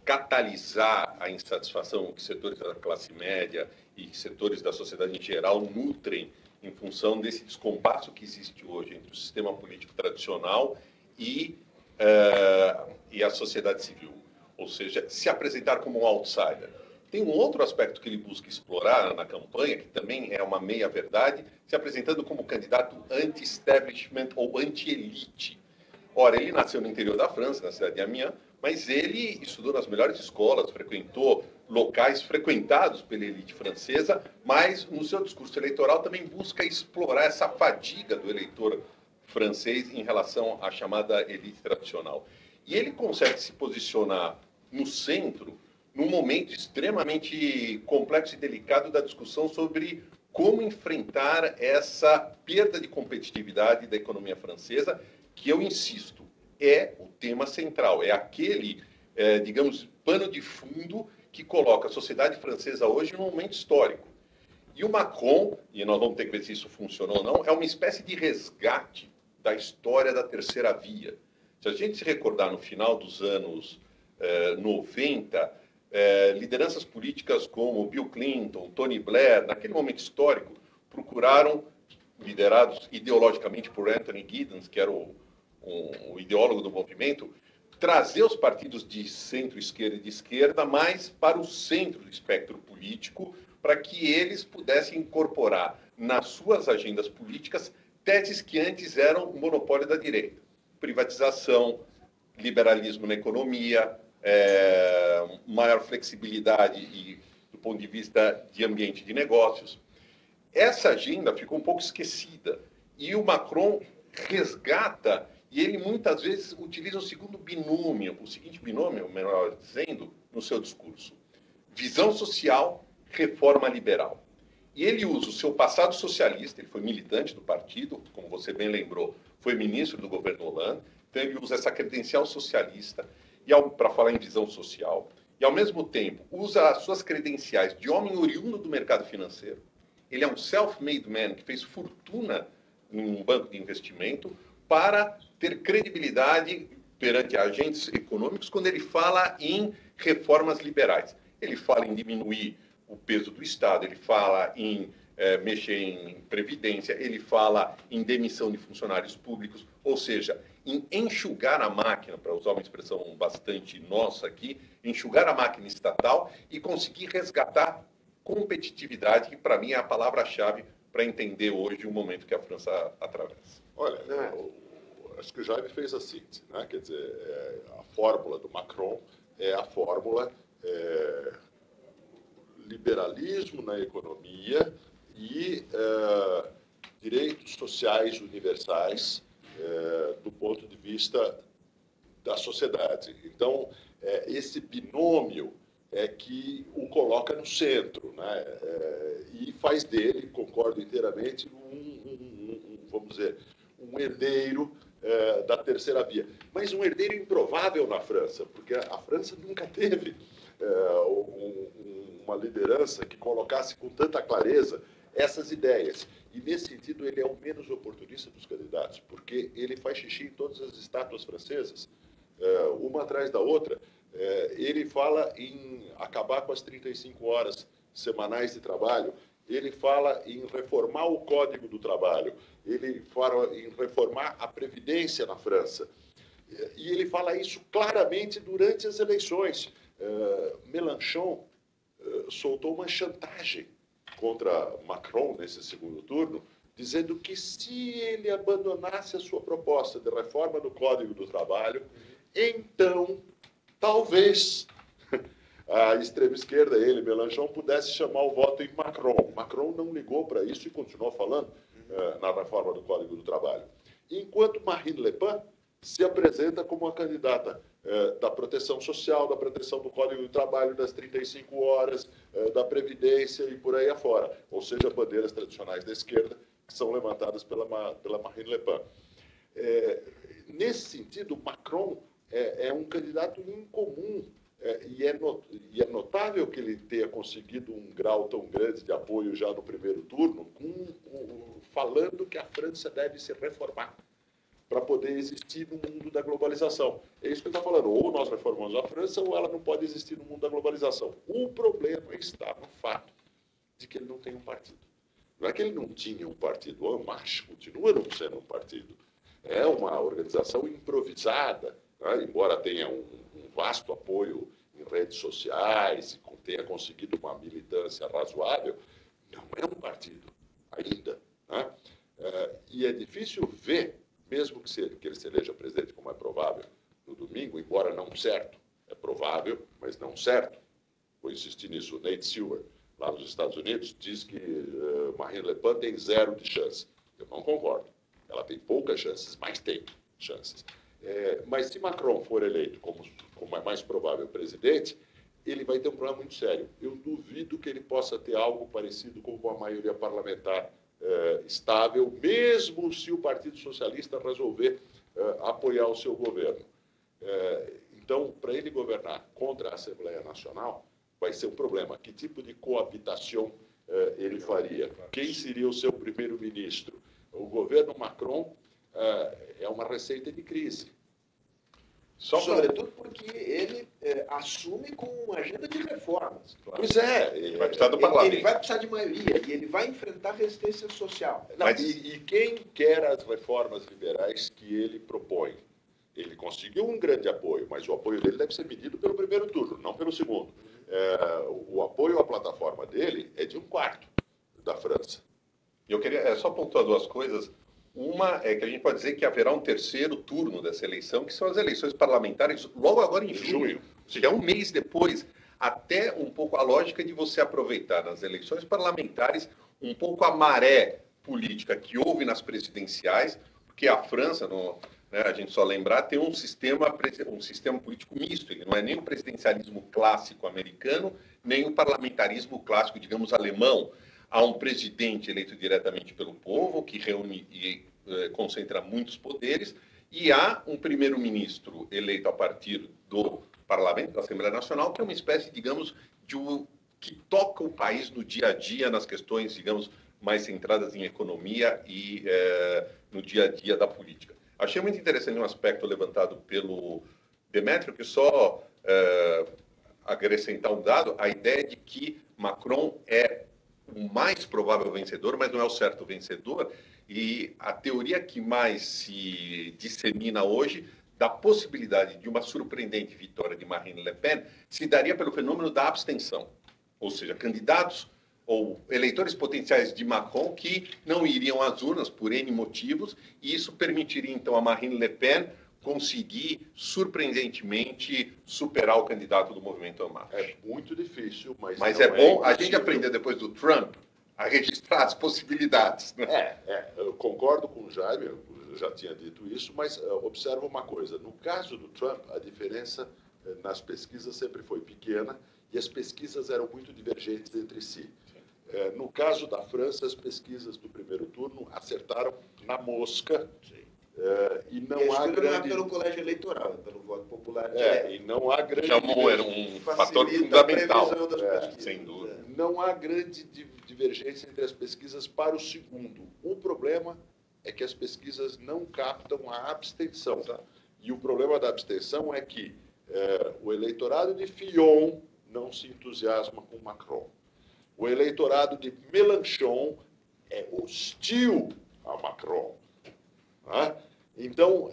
catalisar a insatisfação que setores da classe média e setores da sociedade em geral nutrem em função desse descompasso que existe hoje entre o sistema político tradicional e a sociedade civil. Ou seja, se apresentar como um outsider. Tem um outro aspecto que ele busca explorar na campanha, que também é uma meia-verdade, se apresentando como candidato anti-establishment ou anti-elite. Ora, ele nasceu no interior da França, na cidade de Amiens, mas ele estudou nas melhores escolas, frequentou locais frequentados pela elite francesa, mas no seu discurso eleitoral também busca explorar essa fadiga do eleitor francês em relação à chamada elite tradicional. E ele consegue se posicionar no centro num momento extremamente complexo e delicado da discussão sobre como enfrentar essa perda de competitividade da economia francesa, que eu insisto, é o tema central, é aquele, digamos, pano de fundo que coloca a sociedade francesa hoje num momento histórico. E o Macron, e nós vamos ter que ver se isso funcionou ou não, é uma espécie de resgate da história da terceira via. Se a gente se recordar no final dos anos 90, lideranças políticas como Bill Clinton, Tony Blair, naquele momento histórico, procuraram, liderados ideologicamente por Anthony Giddens, que era o ideólogo do movimento, trazer os partidos de centro-esquerda e de esquerda mais para o centro do espectro político, para que eles pudessem incorporar nas suas agendas políticas teses que antes eram o monopólio da direita. Privatização, liberalismo na economia, maior flexibilidade e, do ponto de vista de ambiente de negócios. Essa agenda ficou um pouco esquecida e o Macron resgata, e ele muitas vezes utiliza o seguinte binômio, melhor dizendo, no seu discurso. Visão social, reforma liberal. E ele usa o seu passado socialista, ele foi militante do partido, como você bem lembrou, foi ministro do governo Hollande, então ele usa essa credencial socialista para falar em visão social, e ao mesmo tempo usa as suas credenciais de homem oriundo do mercado financeiro. Ele é um self-made man que fez fortuna em um banco de investimento para ter credibilidade perante agentes econômicos quando ele fala em reformas liberais. Ele fala em diminuir o peso do Estado, ele fala em mexer em previdência, ele fala em demissão de funcionários públicos, ou seja, em enxugar a máquina, para usar uma expressão bastante nossa aqui, enxugar a máquina estatal e conseguir resgatar competitividade, que para mim é a palavra-chave para entender hoje o momento que a França atravessa. Olha, acho que o Jaime fez a síntese, né? Quer dizer, a fórmula do Macron é a fórmula liberalismo na economia e direitos sociais universais do ponto de vista da sociedade. Então, esse binômio é que o coloca no centro, né? E faz dele, concordo inteiramente, vamos dizer, um herdeiro da terceira via. Mas um herdeiro improvável na França, porque a França nunca teve uma liderança que colocasse com tanta clareza essas ideias. E, nesse sentido, ele é o menos oportunista dos candidatos, porque ele faz xixi em todas as estátuas francesas, uma atrás da outra. Ele fala em acabar com as 35 horas semanais de trabalho, ele fala em reformar o Código do Trabalho, ele fala em reformar a Previdência na França. E ele fala isso claramente durante as eleições. Mélenchon soltou uma chantagem contra Macron nesse segundo turno, dizendo que se ele abandonasse a sua proposta de reforma do Código do Trabalho, então, talvez a extrema-esquerda, ele, Mélenchon, pudesse chamar o voto em Macron. Macron não ligou para isso e continuou falando na reforma do Código do Trabalho. Enquanto Marine Le Pen se apresenta como uma candidata da proteção social, da proteção do Código do Trabalho, das 35 horas, da Previdência e por aí afora. Ou seja, bandeiras tradicionais da esquerda que são levantadas pela Marine Le Pen. Nesse sentido, Macron é um candidato incomum e é notável que ele tenha conseguido um grau tão grande de apoio já no primeiro turno, falando que a França deve se reformar para poder existir no mundo da globalização. É isso que ele está falando. Ou nós reformamos a França, ou ela não pode existir no mundo da globalização. O problema está no fato de que ele não tem um partido. Não é que ele não tinha um partido. O En Marche continua não sendo um partido. É uma organização improvisada, né? Embora tenha um vasto apoio em redes sociais, e tenha conseguido uma militância razoável, não é um partido ainda, né? E é difícil ver, mesmo que ele se eleja presidente, como é provável, no domingo, embora não certo, é provável, mas não certo. Vou insistir nisso. O Nate Silver, lá nos Estados Unidos, diz que Marine Le Pen tem 0 de chance. Eu não concordo. Ela tem poucas chances, mas tem chances. Mas se Macron for eleito como é mais provável presidente, ele vai ter um problema muito sério. Eu duvido que ele possa ter algo parecido com uma maioria parlamentar estável, mesmo se o Partido Socialista resolver apoiar o seu governo. Então, para ele governar contra a Assembleia Nacional, vai ser um problema. Que tipo de coabitação ele faria? Quem seria o seu primeiro-ministro? O governo Macron é uma receita de crise. Sobretudo porque ele assume com uma agenda de reformas. Claro. Pois é. Ele vai precisar do parlamento. Ele vai precisar de maioria e ele vai enfrentar resistência social. Não, e quem quer as reformas liberais que ele propõe? Ele conseguiu um grande apoio, mas o apoio dele deve ser medido pelo primeiro turno, não pelo segundo. O apoio à plataforma dele é de 1/4 da França. Eu queria só pontuar 2 coisas. Uma é que a gente pode dizer que haverá um terceiro turno dessa eleição, que são as eleições parlamentares, logo agora em junho. Ou seja, um mês depois, até um pouco a lógica de você aproveitar nas eleições parlamentares um pouco a maré política que houve nas presidenciais, porque a França, a gente só lembrar, tem um sistema político misto. Ele não é nem o presidencialismo clássico americano, nem o parlamentarismo clássico, digamos, alemão. Há um presidente eleito diretamente pelo povo, que reúne e concentra muitos poderes, e há um primeiro-ministro eleito a partir do parlamento, da Assembleia Nacional, que é uma espécie, digamos, que toca o país no dia a dia, nas questões, digamos, mais centradas em economia e no dia a dia da política. Achei muito interessante um aspecto levantado pelo Demétrio, que só acrescentar um dado, a ideia de que Macron é o mais provável vencedor, mas não é o certo vencedor, e a teoria que mais se dissemina hoje da possibilidade de uma surpreendente vitória de Marine Le Pen se daria pelo fenômeno da abstenção, ou seja, candidatos ou eleitores potenciais de Macron que não iriam às urnas por N motivos, e isso permitiria então a Marine Le Pen conseguir, surpreendentemente, superar o candidato do movimento En Marche. É muito difícil, mas é bom a gente aprender depois do Trump a registrar as possibilidades. Né? Eu concordo com o Jaime, eu já tinha dito isso, mas observa uma coisa. No caso do Trump, a diferença nas pesquisas sempre foi pequena e as pesquisas eram muito divergentes entre si. No caso da França, as pesquisas do primeiro turno acertaram na mosca. E não há grande... não é pelo colégio eleitoral, é pelo voto popular. E não há grande... Era um fator fundamental, sem dúvida. Não há grande divergência entre as pesquisas para o segundo. O problema é que as pesquisas não captam a abstenção. E o problema da abstenção é que o eleitorado de Fillon não se entusiasma com Macron. O eleitorado de Mélenchon é hostil a Macron. Então,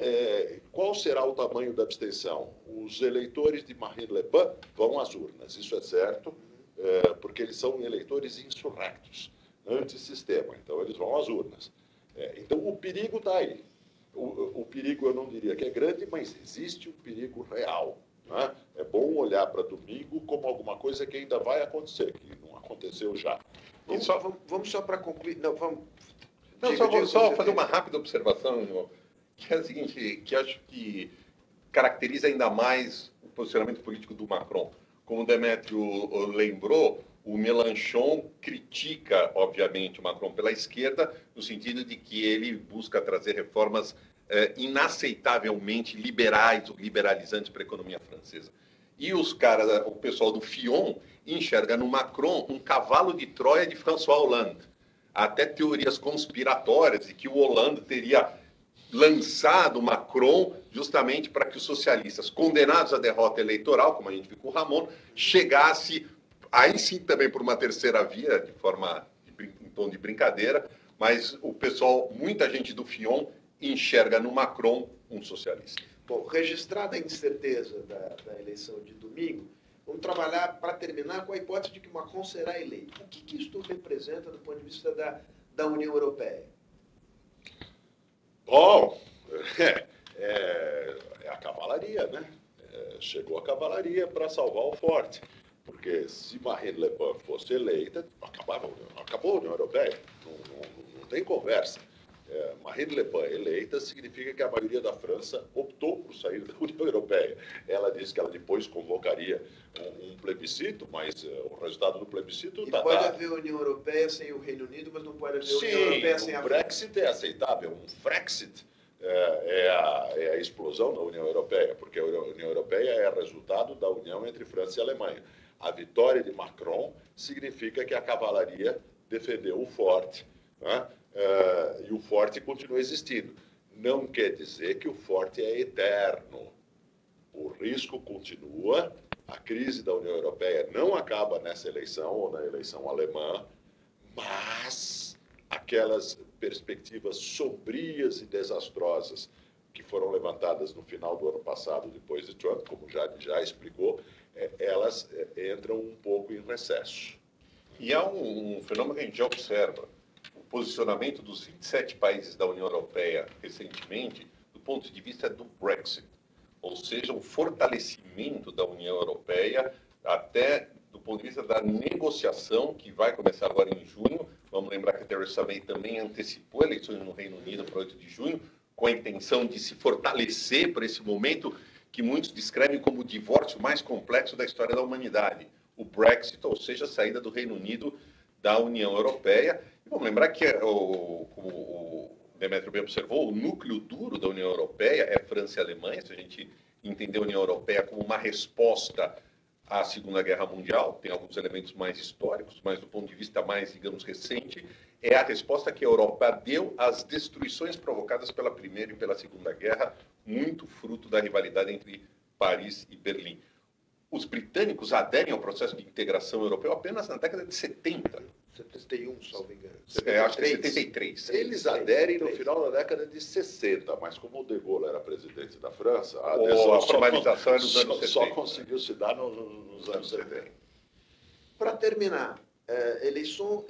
qual será o tamanho da abstenção? Os eleitores de Marine Le Pen vão às urnas, isso é certo, porque eles são eleitores insurrectos, antissistema, então eles vão às urnas. Então, o perigo está aí. O perigo, eu não diria que é grande, mas existe um perigo real. Né? É bom olhar para domingo como alguma coisa que ainda vai acontecer, que não aconteceu já. Vamos só para concluir... Só fazer uma rápida observação, irmão, que é a seguinte, que acho que caracteriza ainda mais o posicionamento político do Macron. Como o Demétrio lembrou, o Mélenchon critica, obviamente, o Macron pela esquerda, no sentido de que ele busca trazer reformas inaceitavelmente liberais ou liberalizantes para a economia francesa. E o pessoal do Fillon enxerga no Macron um cavalo de Troia de François Hollande. Há até teorias conspiratórias de que o Hollande teria lançado Macron justamente para que os socialistas, condenados à derrota eleitoral, como a gente viu com o Ramon, chegasse, aí sim também por uma terceira via, em tom de brincadeira, mas o pessoal, muita gente do Fillon, enxerga no Macron um socialista. Bom, registrada a incerteza da eleição de domingo, vamos trabalhar, para terminar, com a hipótese de que Macron será eleito. O que isto representa do ponto de vista da União Europeia? Bom, é a cavalo cavalaria, né? Chegou a cavalaria para salvar o forte. Porque se Marine Le Pen fosse eleita, acabou a União Europeia. Não tem conversa. Marine Le Pen eleita significa que a maioria da França optou por sair da União Europeia. Ela disse que ela depois convocaria um plebiscito, mas o resultado do plebiscito está... Pode haver União Europeia sem o Reino Unido, mas não pode haver União Europeia sem a França. O Brexit é aceitável. Um Frexit é a explosão da União Europeia, porque a União Europeia é resultado da união entre França e Alemanha. A vitória de Macron significa que a cavalaria defendeu o forte, né? E o forte continua existindo. Não quer dizer que o forte é eterno. O risco continua, a crise da União Europeia não acaba nessa eleição ou na eleição alemã, mas aquelas perspectivas sombrias e desastrosas que foram levantadas no final do ano passado, depois de Trump, como já explicou, elas entram um pouco em recesso. E há um fenômeno que a gente já observa. O posicionamento dos 27 países da União Europeia recentemente, do ponto de vista do Brexit. Ou seja, o fortalecimento da União Europeia, até do ponto de vista da negociação, que vai começar agora em junho. Vamos lembrar que a Theresa May também antecipou eleições no Reino Unido para 8 de junho, com a intenção de se fortalecer para esse momento que muitos descrevem como o divórcio mais complexo da história da humanidade. O Brexit, ou seja, a saída do Reino Unido da União Europeia. E vamos lembrar que, como o Demetrio bem observou, o núcleo duro da União Europeia é França e Alemanha. Se a gente entender a União Europeia como uma resposta à Segunda Guerra Mundial, tem alguns elementos mais históricos, mas do ponto de vista mais, digamos, recente, é a resposta que a Europa deu às destruições provocadas pela Primeira e pela Segunda Guerra, muito fruto da rivalidade entre Paris e Berlim. Os britânicos aderem ao processo de integração europeu apenas na década de 70. 71, salvo engano. Acho que é 73. Eles aderem no final da década de 60, mas como o De Gaulle era presidente da França, a formalização é nos anos 70. Só conseguiu se dar nos anos 70. Para terminar, eleição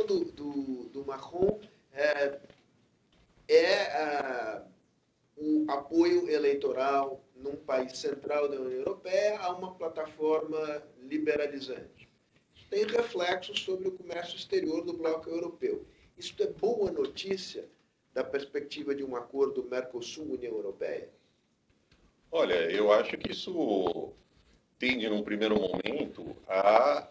do Macron o apoio eleitoral num país central da União Europeia a uma plataforma liberalizante. Isso tem reflexos sobre o comércio exterior do bloco europeu. Isso é boa notícia da perspectiva de um acordo Mercosul-União Europeia? Olha, eu acho que isso tende, num primeiro momento, a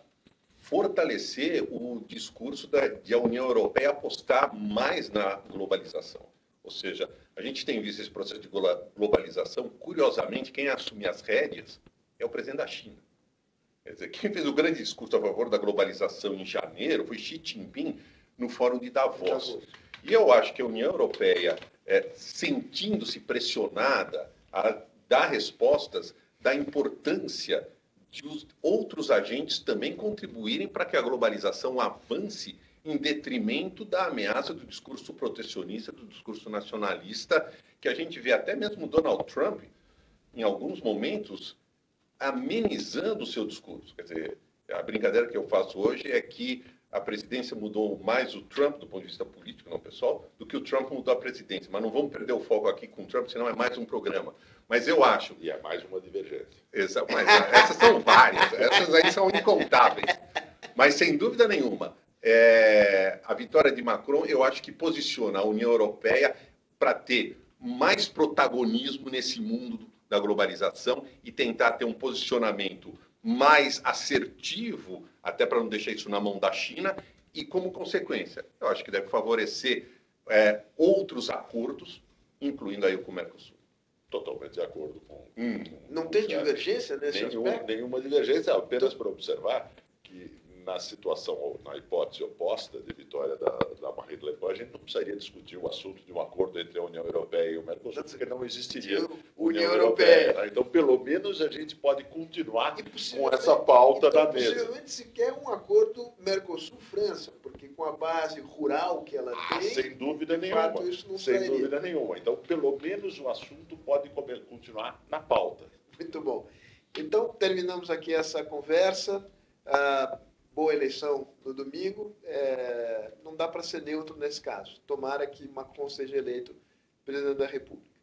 fortalecer o discurso de a União Europeia apostar mais na globalização. Ou seja, a gente tem visto esse processo de globalização, curiosamente, quem assume as rédeas é o presidente da China. Quer dizer, quem fez o grande discurso a favor da globalização em janeiro foi Xi Jinping no Fórum de Davos. E eu acho que a União Europeia, sentindo-se pressionada a dar respostas, da importância de os outros agentes também contribuírem para que a globalização avance em detrimento da ameaça do discurso protecionista, do discurso nacionalista, que a gente vê até mesmo Donald Trump, em alguns momentos, amenizando o seu discurso. Quer dizer, a brincadeira que eu faço hoje é que a presidência mudou mais o Trump, do ponto de vista político, não pessoal, do que o Trump mudou a presidência. Mas não vamos perder o foco aqui com o Trump, senão é mais um programa. Mas eu acho... E é mais uma divergência. Mas essas são várias, essas aí são incontáveis. Mas, sem dúvida nenhuma, a vitória de Macron, eu acho que posiciona a União Europeia para ter mais protagonismo nesse mundo da globalização e tentar ter um posicionamento mais assertivo, até para não deixar isso na mão da China, e como consequência, eu acho que deve favorecer outros acordos, incluindo aí o com o Mercosul. Totalmente de acordo com... Não tem divergência nesse aspecto? Nenhuma divergência, apenas para observar que na situação, ou na hipótese oposta de vitória da Marine Le Pen, a gente não precisaria discutir o assunto de um acordo entre a União Europeia e o Mercosul, porque não existiria União Europeia. Então, pelo menos, a gente pode continuar com essa pauta da mesa. Possivelmente se quer um acordo Mercosul-França, porque com a base rural que ela tem... Sem dúvida nenhuma. Fato, isso não sem dúvida nenhuma. Então, pelo menos, o assunto pode continuar na pauta. Muito bom. Então, terminamos aqui essa conversa. Boa eleição no domingo. Não dá para ser neutro nesse caso. Tomara que Macron seja eleito presidente da República.